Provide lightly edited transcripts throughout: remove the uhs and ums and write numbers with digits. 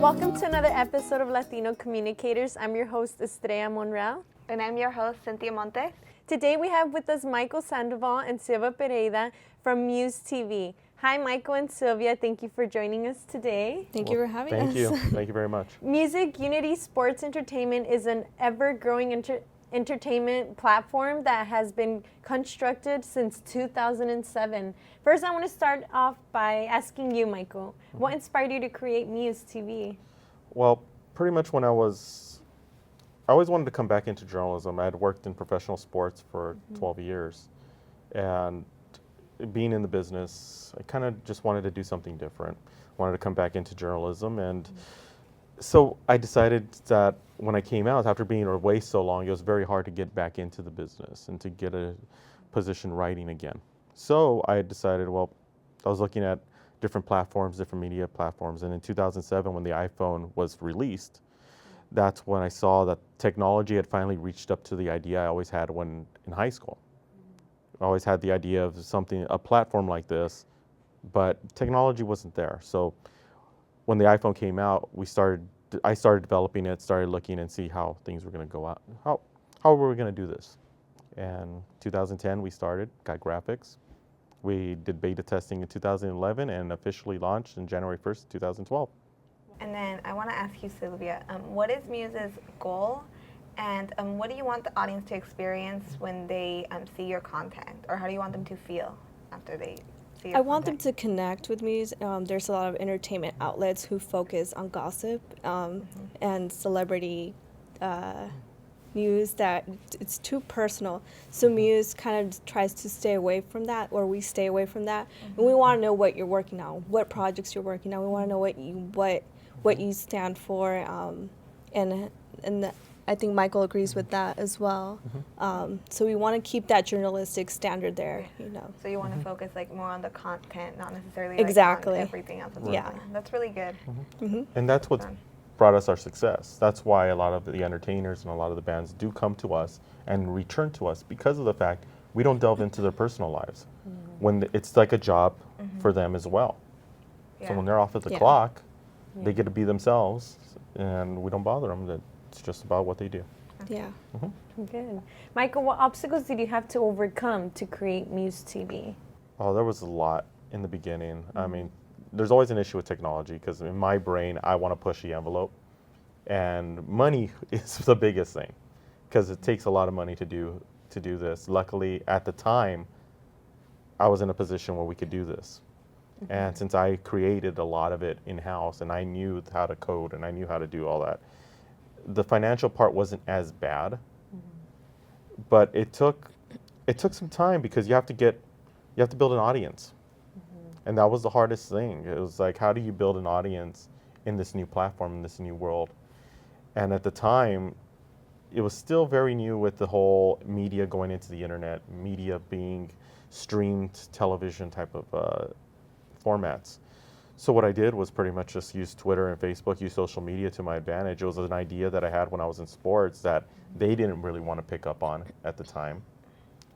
welcome to another episode of Latino Communicators. I'm your host, Estrella Monreal. And I'm your host, Cynthia Monte. Today we have with us Michael Sandoval and Silvia Pereira from Muse TV. Hi, Michael and Sylvia. Thank you for joining us today. Thank you for having us. Thank you. Thank you very much. Music Unity Sports Entertainment is an ever-growing entertainment platform that has been constructed since 2007. First, I want to start off by asking you, Michael, what inspired you to create Muse TV? Well, pretty much when I always wanted to come back into journalism. I had worked in professional sports for 12 years. And being in the business, I kind of just wanted to do something different. Wanted to come back into journalism. And so I decided that when I came out, after being away so long, it was very hard to get back into the business and to get a position writing again. So I decided, well, I was looking at different platforms, different media platforms. And in 2007, when the iPhone was released, that's when I saw that technology had finally reached up to the idea I always had when in high school. I always had the idea of a platform like this, but technology wasn't there. So when the iPhone came out, I started developing it, started looking and see how things were going to go out. How were we going to do this? And 2010 we started, got graphics. We did beta testing in 2011 and officially launched in January 1st, 2012. And then I want to ask you, Sylvia, what is Muse's goal? And what do you want the audience to experience when they see your content? Or how do you want them to feel after they see your I want them content? to connect with Muse. There's a lot of entertainment outlets who focus on gossip and celebrity news that it's too personal. So Muse kind of tries to stay away from that, or we stay away from that. And we want to know what you're working on, what projects you're working on. We want to know what you stand for, and I think Michael agrees with that as well. So we want to keep that journalistic standard there, you know. So you want to focus more on the content, not necessarily Exactly. on everything else. Yeah. That's really good. And that's what brought us our success. That's why a lot of the entertainers and a lot of the bands do come to us and return to us, because of the fact we don't delve into their personal lives. When it's like a job for them as well. So when they're off at the clock, they get to be themselves, and we don't bother them. It's just about what they do. Yeah. Good. Michael, what obstacles did you have to overcome to create Muse TV? Oh, there was a lot in the beginning. I mean, there's always an issue with technology, because in my brain, I want to push the envelope. And money is the biggest thing, because it takes a lot of money to do this. Luckily, at the time, I was in a position where we could do this. And since I created a lot of it in-house, and I knew how to code, and I knew how to do all that, the financial part wasn't as bad. But it took some time, because you have to build an audience. And that was the hardest thing. It was like, how do you build an audience in this new platform, in this new world? And at the time, it was still very new with the whole media going into the internet, media being streamed television type of formats. So what I did was pretty much just use Twitter and Facebook, use social media to my advantage. It was an idea that I had when I was in sports that they didn't really want to pick up on at the time.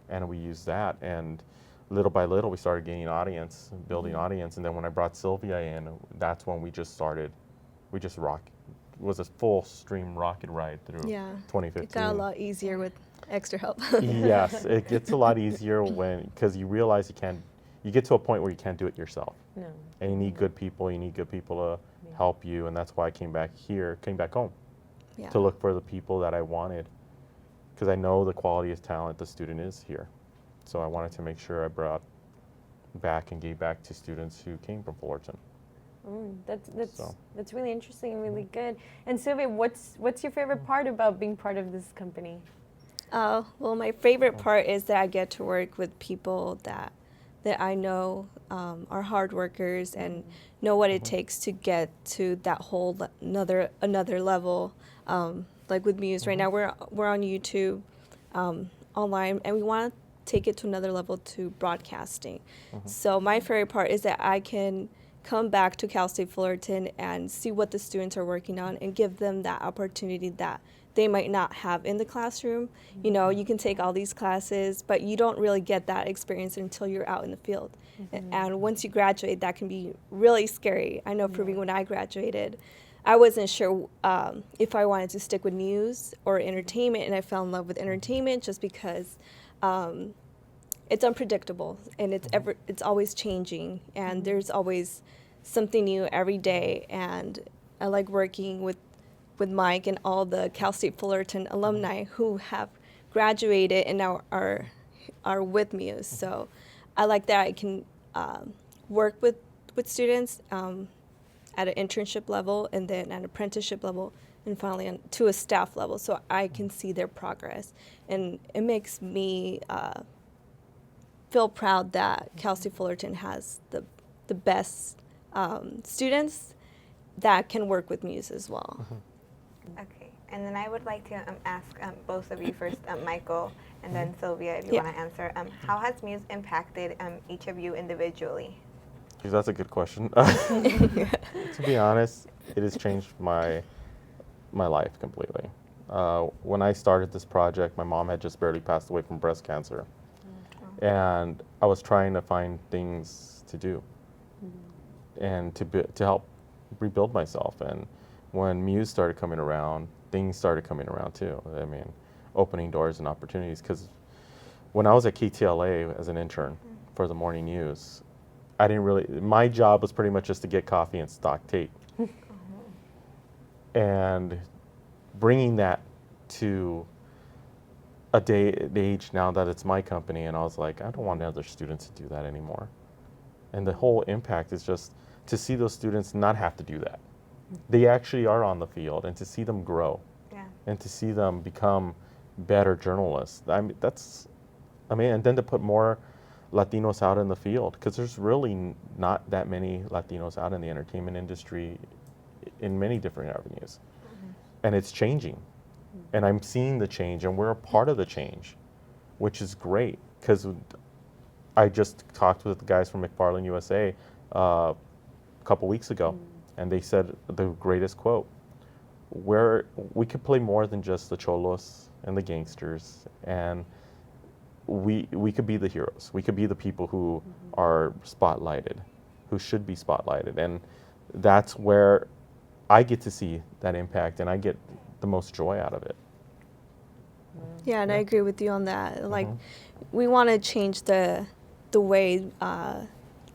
And we used that, and little by little we started gaining audience, building audience. And then when I brought Sylvia in, that's when we just rocked. It was a full stream rocket ride through 2015. It got a lot easier with extra help. Yes, it gets a lot easier because you realize you get to a point where you can't do it yourself. No. And you need good people. You need good people to help you. And that's why I came back home to look for the people that I wanted, because I know the quality of talent the student is here. So I wanted to make sure I brought back and gave back to students who came from Fullerton. That's really interesting and really good. And Sylvia, what's your favorite part about being part of this company? Well, my favorite part is that I get to work with people that I know are hard workers and know what it takes to get to that whole another level. Like with Muse right now, we're on YouTube, online, and we want to take it to another level to broadcasting. So my favorite part is that I can come back to Cal State Fullerton and see what the students are working on and give them that opportunity that they might not have in the classroom. You know, you can take all these classes, but you don't really get that experience until you're out in the field. And once you graduate, that can be really scary. I know for me when I graduated, I wasn't sure if I wanted to stick with Muse or entertainment, and I fell in love with entertainment just because it's unpredictable and it's always changing, and there's always something new every day. And I like working with Mike and all the Cal State Fullerton alumni who have graduated and now are with Muse. So I like that I can work with students at an internship level, and then at an apprenticeship level, and finally to a staff level, so I can see their progress. And it makes me feel proud that Cal State Fullerton has the best students that can work with Muse as well. Okay, and then I would like to ask both of you first, Michael, and then Sylvia, if you want to answer. How has Muse impacted each of you individually? That's a good question. To be honest, it has changed my life completely. When I started this project, my mom had just barely passed away from breast cancer, and I was trying to find things to do and to help rebuild myself. And when Muse started coming around, things started coming around too. I mean, opening doors and opportunities. Because when I was at KTLA as an intern for the morning news, I didn't really, my job was pretty much just to get coffee and stock tape. And bringing that to the age now that it's my company, and I was like, I don't want other students to do that anymore. And the whole impact is just to see those students not have to do that. They actually are on the field, and to see them grow, and to see them become better journalists. And then to put more Latinos out in the field, because there's really not that many Latinos out in the entertainment industry in many different avenues. And it's changing. And I'm seeing the change, and we're a part of the change, which is great. Because I just talked with the guys from McFarland USA a couple weeks ago, and they said the greatest quote, where we could play more than just the cholos and the gangsters, and we could be the heroes. We could be the people who are spotlighted, who should be spotlighted. And that's where I get to see that impact, and I get the most joy out of it. Yeah, and I agree with you on that. Like, we want to change the way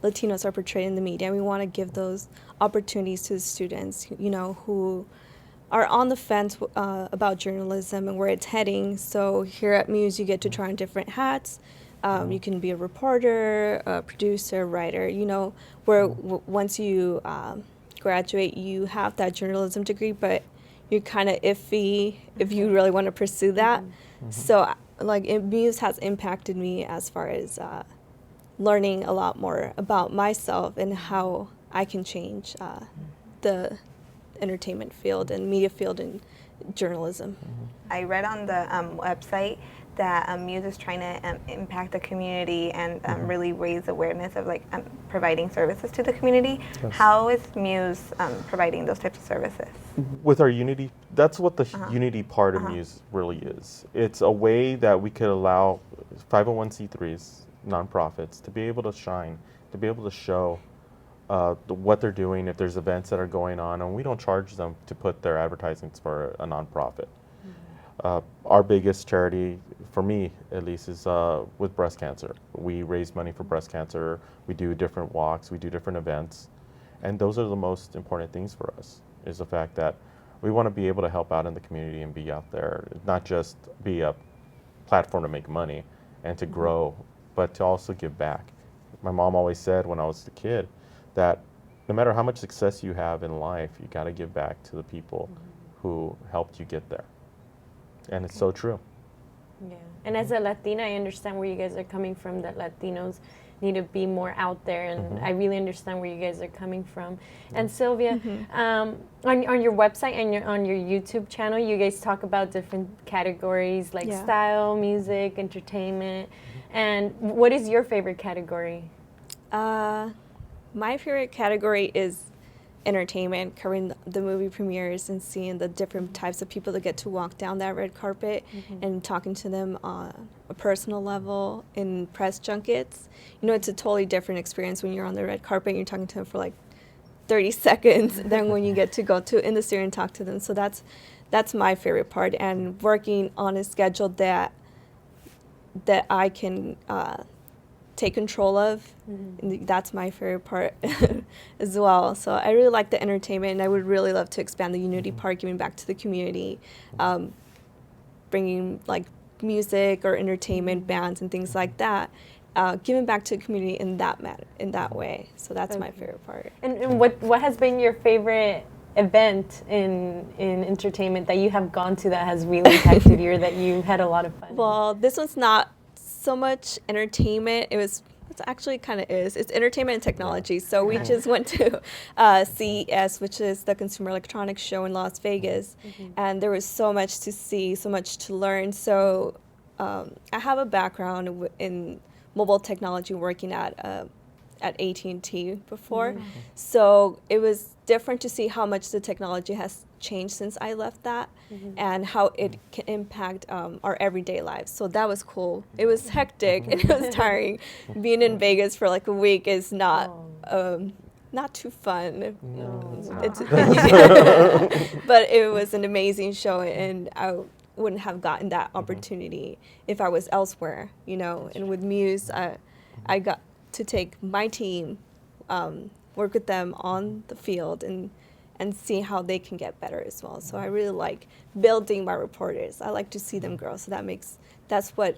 Latinos are portrayed in the media. We want to give those opportunities to the students, who are on the fence about journalism and where it's heading. So here at Muse, you get to try on different hats. You can be a reporter, a producer, writer, where once you graduate, you have that journalism degree, but you're kind of iffy if you really want to pursue that. So Muse has impacted me as far as learning a lot more about myself and how I can change the entertainment field and media field and journalism. I read on the website that Muse is trying to impact the community and really raise awareness of providing services to the community. Yes. How is Muse providing those types of services? With our Unity, that's what the Unity part of Muse really is. It's a way that we could allow 501c3s, nonprofits, to be able to shine, to be able to show what they're doing, if there's events that are going on, and we don't charge them to put their advertisements for a nonprofit. Our biggest charity, for me at least, is with breast cancer. We raise money for breast cancer. We do different walks. We do different events. And those are the most important things for us, is the fact that we want to be able to help out in the community and be out there, not just be a platform to make money and to grow, but to also give back. My mom always said when I was a kid that no matter how much success you have in life, you got to give back to the people who helped you get there. And it's so true. Yeah. And as a Latina, I understand where you guys are coming from, that Latinos need to be more out there, and I really understand where you guys are coming from. And Sylvia, on your website and on your YouTube channel, you guys talk about different categories like style, music, entertainment. And what is your favorite category? My favorite category is entertainment, covering the movie premieres and seeing the different types of people that get to walk down that red carpet and talking to them on a personal level in press junkets. It's a totally different experience when you're on the red carpet and you're talking to them for 30 seconds than when you get to go to industry and talk to them. So that's my favorite part, and working on a schedule that I can take control of. And that's my favorite part as well. So I really like the entertainment, and I would really love to expand the Unity Part, giving back to the community, bringing like music or entertainment bands and things like that, giving back to the community in that way. So that's my favorite part. And what has been your favorite event in entertainment that you have gone to that has really impacted you, or that you had a lot of fun? Well, this one's not so much entertainment. It's actually kind of is. It's entertainment and technology. So we just went to CES, which is the Consumer Electronics Show in Las Vegas, and there was so much to see, so much to learn. So I have a background in mobile technology, working at AT&T before. So it was different to see how much the technology has changed since I left that, and how it can impact our everyday lives. So that was cool. It was hectic and it was tiring. Being in Vegas for like a week is not too fun. But it was an amazing show, and I wouldn't have gotten that opportunity if I was elsewhere, you know. And with Muse, I got to take my team, work with them on the field, and see how they can get better as well. So I really like building my reporters. I like to see them grow. So that's what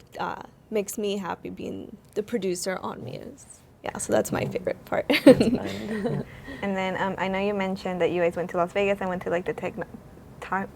makes me happy, being the producer on Muse. Yeah, so that's my favorite part. And then I know you mentioned that you guys went to Las Vegas and went to like the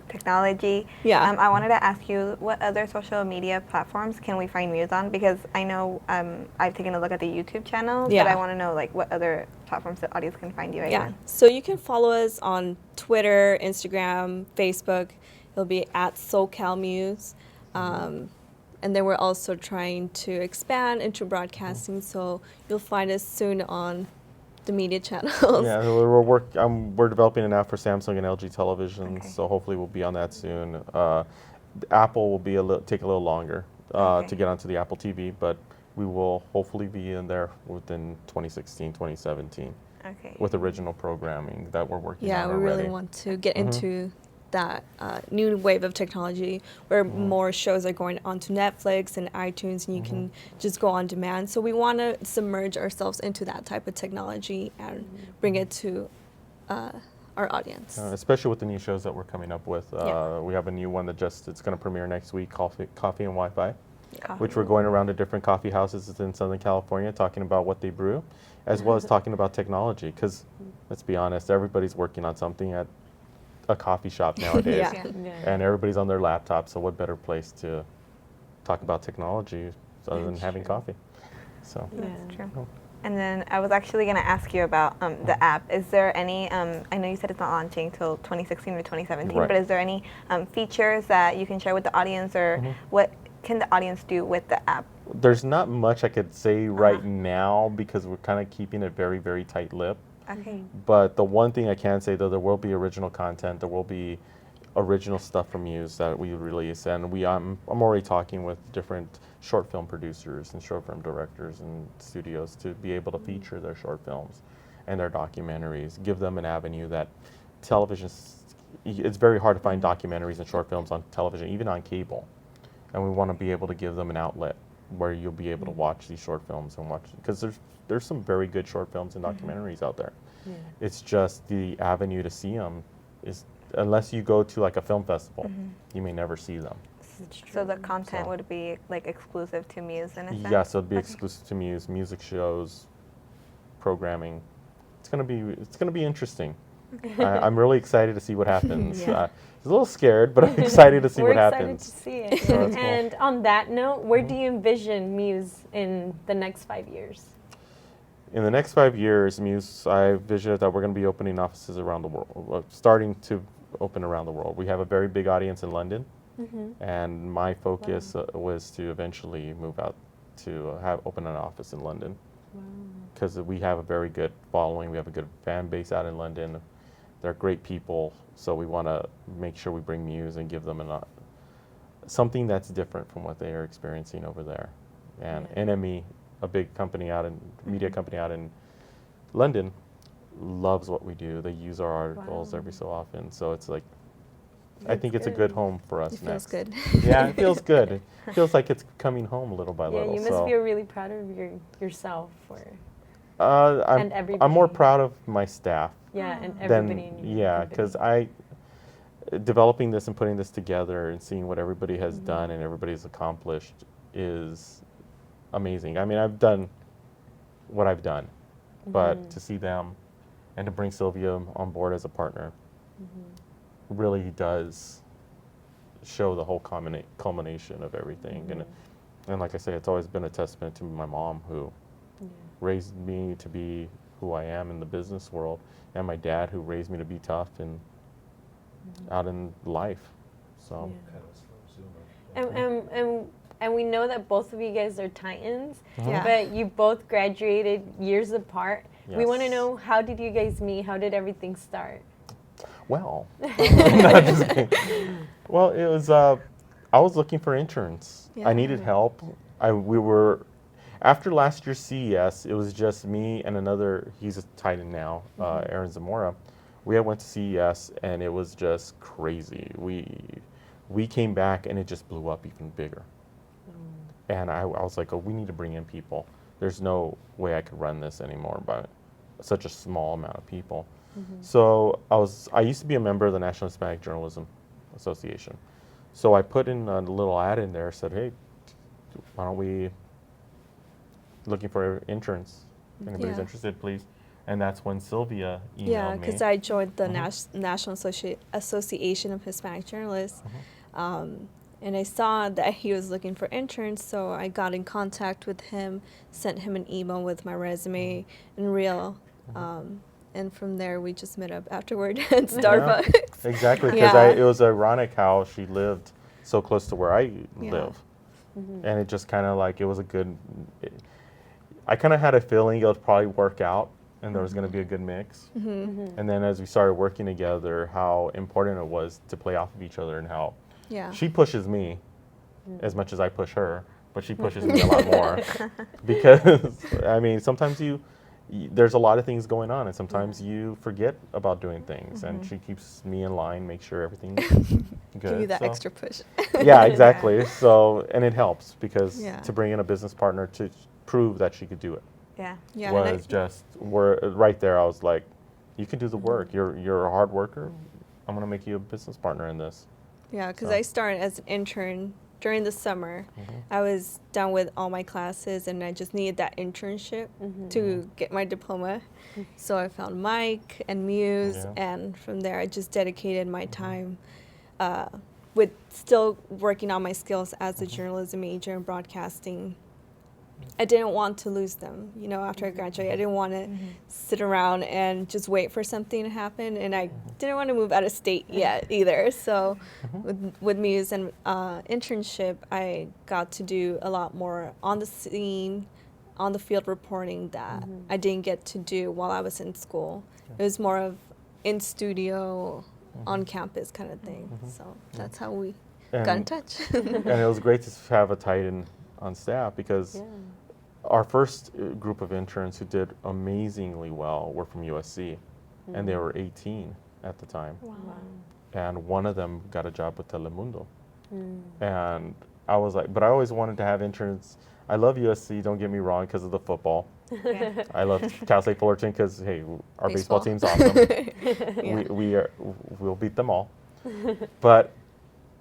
technology. Yeah. I wanted to ask you, what other social media platforms can we find Muse on? Because I know I've taken a look at the YouTube channel, but I want to know like what other platforms the audience can find you guys on. So you can follow us on Twitter, Instagram, Facebook. It'll be at SoCalMuse. And then we're also trying to expand into broadcasting, so you'll find us soon on the media channels. Yeah, we're developing an app for Samsung and LG televisions, so hopefully we'll be on that soon. Apple will take a little longer to get onto the Apple TV, but we will hopefully be in there within 2016, 2017 with original programming that we're working on already. Yeah, we really want to get into that new wave of technology where more shows are going onto Netflix and iTunes, and you can just go on demand. So we want to submerge ourselves into that type of technology and bring it to our audience. Especially with the new shows that we're coming up with. We have a new one that it's going to premiere next week, Coffee and Wi-Fi, which we're going around to different coffee houses in Southern California talking about what they brew, as well as talking about technology. Because let's be honest, everybody's working on something at a coffee shop nowadays, and everybody's on their laptop, so what better place to talk about technology other than having coffee? So that's true. And then I was actually going to ask you about the app. Is there any, I know you said it's not launching until 2016 or 2017, but is there any features that you can share with the audience, or what can the audience do with the app? There's not much I could say right now, because we're kind of keeping it very, very tight-lipped. But the one thing I can say, though, there will be original content. There will be original stuff from Muse that we release, and I'm already talking with different short film producers and short film directors and studios to be able to feature their short films and their documentaries, give them an avenue that television. It's very hard to find documentaries and short films on television, even on cable, and we want to be able to give them an outlet where you'll be able to watch these short films and watch, because there's some very good short films and documentaries out there. It's just the avenue to see them is, unless you go to like a film festival, you may never see them. So the content would be like exclusive to Muse in a sense? Yes, it'll be exclusive to Muse, music shows, programming. It's gonna be interesting. I'm really excited to see what happens. I was a little scared, but I'm excited to see what happens. We're excited to see it. And on that note, where do you envision Muse in the next 5 years? In the next 5 years, Muse, I envision that we're going to be opening offices around the world, starting to open around the world. We have a very big audience in London, and my focus was to eventually move out to open an office in London, because we have a very good following. We have a good fan base out in London. They're great people, so we want to make sure we bring Muse and give them something that's different from what they are experiencing over there. And NME, a big company media company out in London, loves what we do. They use our articles Wow. every so often. So it's like, I That's think it's a good. good home for us It feels next. good. Yeah, it feels good. It feels like it's coming home little by Yeah, little. you must so feel really proud of yourself and I'm everybody. more proud of my staff Yeah, and than everybody in your yeah, company. because developing this and putting this together and seeing what everybody has done and everybody's accomplished is amazing. I mean, I've done what I've done, but to see them and to bring Sylvia on board as a partner really does show the whole culmination of everything. And like I say, it's always been a testament to my mom who raised me to be who I am in the business world, and my dad who raised me to be tough and out in life. So And we know that both of you guys are Titans, Yeah. but you both graduated years apart. We want to Yes. know, how did you guys meet? How did everything start? well, no, just kidding. Well, it was I was looking for interns. Yeah. I needed help. We were after last year's CES. It was just me and another. He's a Titan now, Aaron Zamora. We had went to CES and it was just crazy. We came back and it just blew up even bigger. And I was like, oh, we need to bring in people. There's no way I could run this anymore by such a small amount of people. So I used to be a member of the National Hispanic Journalism Association. So I put in a little ad in there, said, hey, why don't we looking for interns? If anybody's Yeah. interested, please. And that's when Sylvia emailed Yeah, me. because I joined the National Association of Hispanic Journalists, and I saw that he was looking for interns, so I got in contact with him, sent him an email with my resume and reel, and from there we just met up afterward at Starbucks. Exactly, because Yeah. it was ironic how she lived so close to where I Yeah. live. And it just kind of like, it was a good, I kind of had a feeling it would probably work out and there was going to be a good mix. And then as we started working together, how important it was to play off of each other and how Yeah. she pushes me as much as I push her, but she pushes me a lot more. Because, I mean, sometimes there's a lot of things going on and sometimes you forget about doing things and she keeps me in line, make sure everything's good. Give you that So- extra push. Yeah, exactly. So, and it helps because Yeah. to bring in a business partner to prove that she could do it Yeah. Yeah, and I- was just, right there. I was like, you can do the work. You're a hard worker. I'm gonna make you a business partner in this. Yeah, because So. I started as an intern during the summer. I was done with all my classes and I just needed that internship to get my diploma. So I found Mike and Muse, Yeah. and from there I just dedicated my time with still working on my skills as a journalism major in broadcasting. I didn't want to lose them, after I graduated. I didn't want to sit around and just wait for something to happen, and I didn't want to move out of state yet either. So with Muse and internship, I got to do a lot more on the scene, on the field reporting that I didn't get to do while I was in school. It was more of in studio, on campus kind of thing. So that's how we got in And- touch. And it was great to have a Titan on staff because our first group of interns who did amazingly well were from U.S.E. and they were 18 at the time. Wow. And one of them got a job with Telemundo. And I was like, but I always wanted to have interns. I love USC, don't get me wrong, because of the football. Yeah. I love Cal State Fullerton because, hey, our baseball Baseball. team's awesome. Yeah. We'll beat them all. But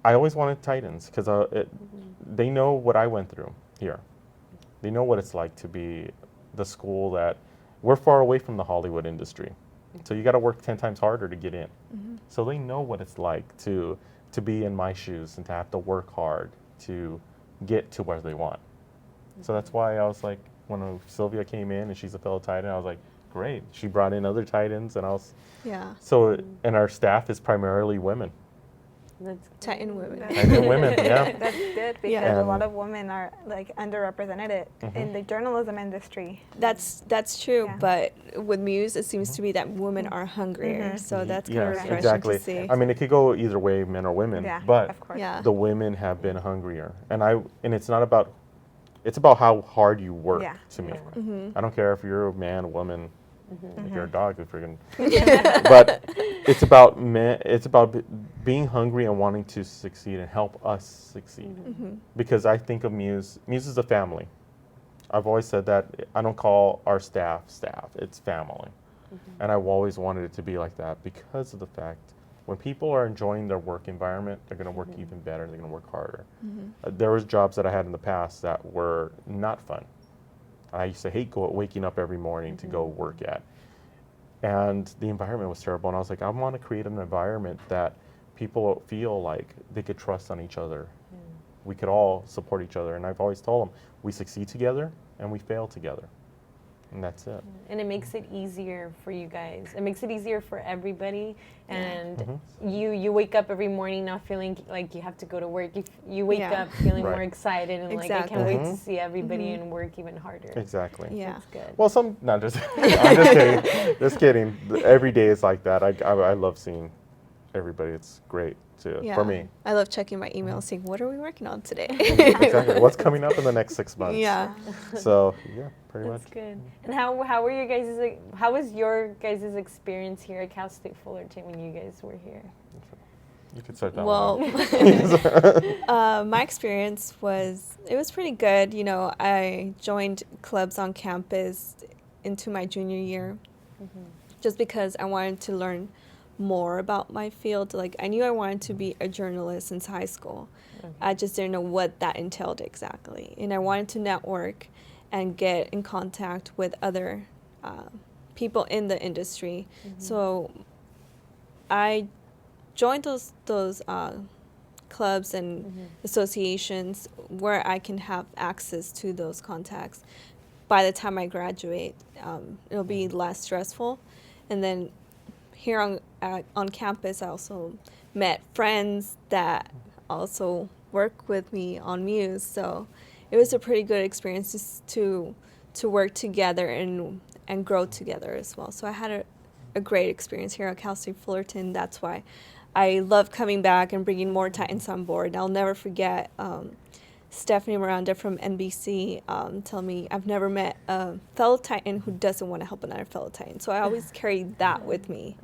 I always wanted Titans because they know what I went through here. They know what it's like to be the school that we're far away from the Hollywood industry. So you got to work 10 times harder to get in. So they know what it's like to be in my shoes and to have to work hard to get to where they want. So that's why I was like, when Sylvia came in and she's a fellow Titan, I was like, great. She brought in other Titans and Yeah. so, and our staff is primarily women. That's Titan women. Titan women, yeah. That's good because Yeah. a lot of women are like underrepresented in the journalism industry. That's true, Yeah. but with Muse, it seems to be that women are hungrier. So that's kind of Yes, refreshing exactly. to see. I mean, it could go either way, men or women, Yeah, but of course. Yeah. the women have been hungrier. And it's not about, it's about how hard you work Yeah, to me. of course. Mm-hmm. I don't care if you're a man, woman, If you're a dog, if you're gonna. But it's about being hungry and wanting to succeed and help us succeed. Because I think of Muse is a family. I've always said that I don't call our staff, it's family. And I've always wanted it to be like that because of the fact when people are enjoying their work environment, they're going to work even better, they're going to work harder. There was jobs that I had in the past that were not fun. I used to hate waking up every morning to go work at. And the environment was terrible. And I was like, I want to create an environment that people feel like they could trust on each other. We could all support each other. And I've always told them, we succeed together and we fail together. And that's it. And it makes it easier for you guys. It makes it easier for everybody. And you wake up every morning not feeling like you have to go to work. You wake up feeling more excited and like, I can't wait to see everybody and work even harder. Exactly. Yeah. That's good. Well, I'm just kidding. Just kidding. Every day is like that. I love seeing everybody. It's great for me. I love checking my email, seeing what are we working on today. Exactly. What's coming up in the next 6 months? Yeah. So yeah, pretty That's much. good. And how were you guys? How was your guys' experience here at Cal State Fullerton when you guys were here? You could start that Well, one. my experience was pretty good. You know, I joined clubs on campus into my junior year, just because I wanted to learn more about my field. Like, I knew I wanted to be a journalist since high school. I just didn't know what that entailed exactly. And I wanted to network and get in contact with other people in the industry. So I joined those clubs and associations where I can have access to those contacts. By the time I graduate, it'll be less stressful. And then here on campus, I also met friends that also work with me on Muse. So it was a pretty good experience just to work together and grow together as well. So I had a great experience here at Cal State Fullerton. That's why I love coming back and bringing more Titans on board. I'll never forget Stephanie Miranda from NBC tell me I've never met a fellow Titan who doesn't want to help another fellow Titan. So I always carry that with me.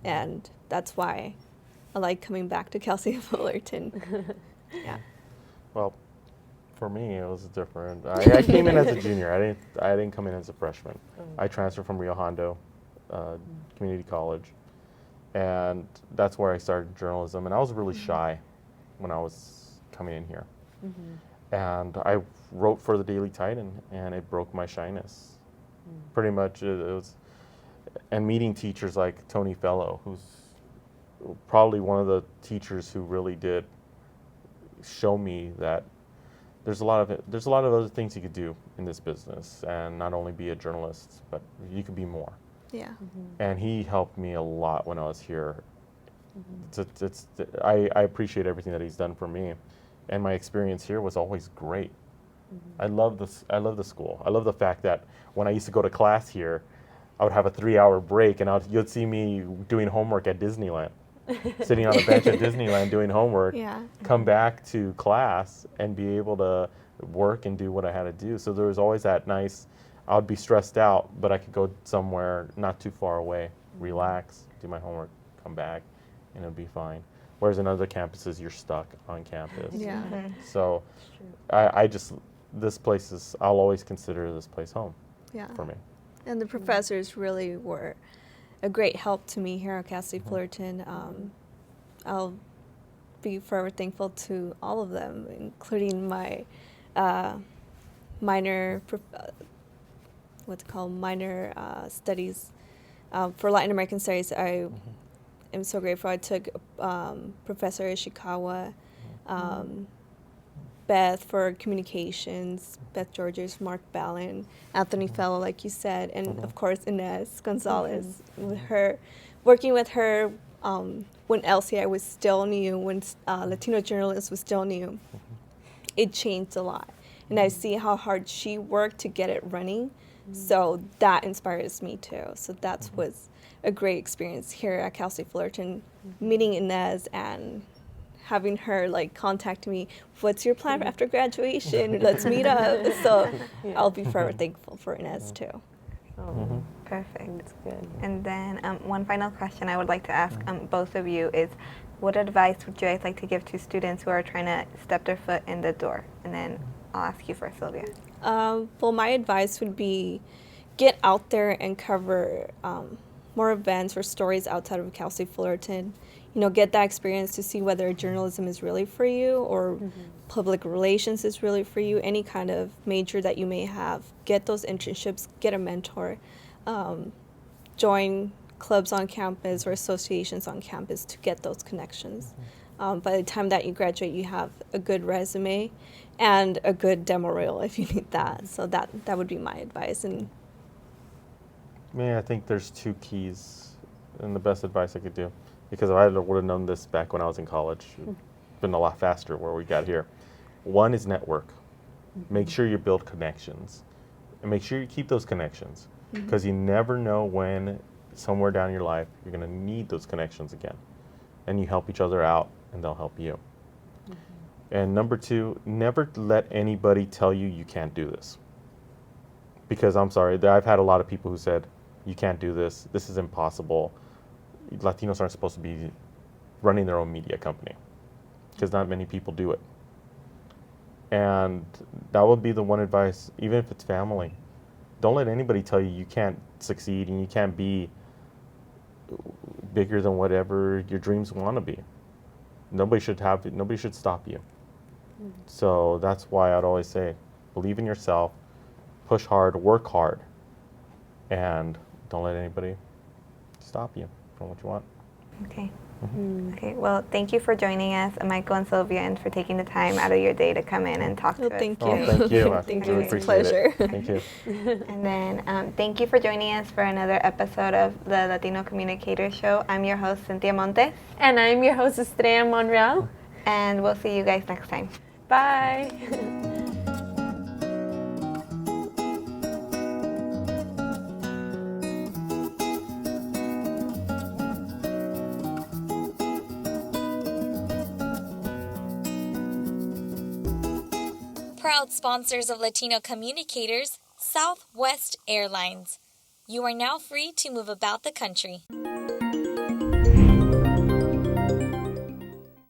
And that's why I like coming back to Cal State Fullerton. Yeah. Well, for me, it was different. I came in as a junior. I didn't come in as a freshman. I transferred from Rio Hondo Community College, and that's where I started journalism. And I was really shy when I was coming in here. And I wrote for the Daily Titan, and it broke my shyness. Pretty much, it was, and meeting teachers like Tony Fellow, who's probably one of the teachers who really did show me that there's a lot of other things you could do in this business, and not only be a journalist, but you could be more. Yeah. And he helped me a lot when I was here. I appreciate everything that he's done for me. And my experience here was always great. I love this. I love the school. I love the fact that when I used to go to class here, I would have a 3-hour break, and you'd see me doing homework at Disneyland, sitting on a bench at Disneyland doing homework. Come back to class and be able to work and do what I had to do. So there was always that nice. I would be stressed out, but I could go somewhere not too far away, relax, do my homework, come back, and it'll be fine. Whereas in other campuses, you're stuck on campus. Yeah. So I'll always consider this place home for me. And the professors really were a great help to me here at Cal State Fullerton. I'll be forever thankful to all of them, including my minor studies for Latin American studies. I'm so grateful. I took Professor Ishikawa, Beth for communications, Beth Georges, Mark Ballin, Anthony Fellow, like you said, and of course Inez Gonzalez. With her, working with her when LCI was still new, when Latino journalists was still new, it changed a lot. And I see how hard she worked to get it running. So that inspires me too. So that was a great experience here at Cal State Fullerton, meeting Inez and having her contact me. What's your plan after graduation? Let's meet up. So I'll be forever thankful for Inez too. Perfect. That's good. And then one final question I would like to ask both of you is, what advice would you guys like to give to students who are trying to step their foot in the door? And then I'll ask you first, Sylvia. Well, my advice would be get out there and cover more events or stories outside of Cal State Fullerton. You know, get that experience to see whether journalism is really for you or public relations is really for you, any kind of major that you may have. Get those internships, get a mentor, join clubs on campus or associations on campus to get those connections. By the time that you graduate, you have a good resume and a good demo reel if you need that. So that would be my advice. And I think there's two keys and the best advice I could do, because if I would have known this back when I was in college, it'd been a lot faster where we got here. One is network. Make sure you build connections, and make sure you keep those connections, because you never know when somewhere down your life you're going to need those connections again, and you help each other out and they'll help you. And number two, never let anybody tell you you can't do this, because I'm sorry, I've had a lot of people who said you can't do this, this is impossible, Latinos aren't supposed to be running their own media company, because not many people do it. And that would be the one advice, even if it's family. Don't let anybody tell you you can't succeed and you can't be bigger than whatever your dreams want to be. Nobody should stop you. So that's why I'd always say, believe in yourself, push hard, work hard, and don't let anybody stop you from what you want. Okay. Okay, well, thank you for joining us, Michael and Sylvia, and for taking the time out of your day to come in and talk to us. Thank you. Oh, thank you. I Thank really you. It's a appreciate pleasure. it. Thank you. And then thank you for joining us for another episode of the Latino Communicators Show. I'm your host, Cynthia Montes, And I'm your host, Estrella Monreal. and we'll see you guys next time. Bye. Proud sponsors of Latino Communicators, Southwest Airlines. You are now free to move about the country.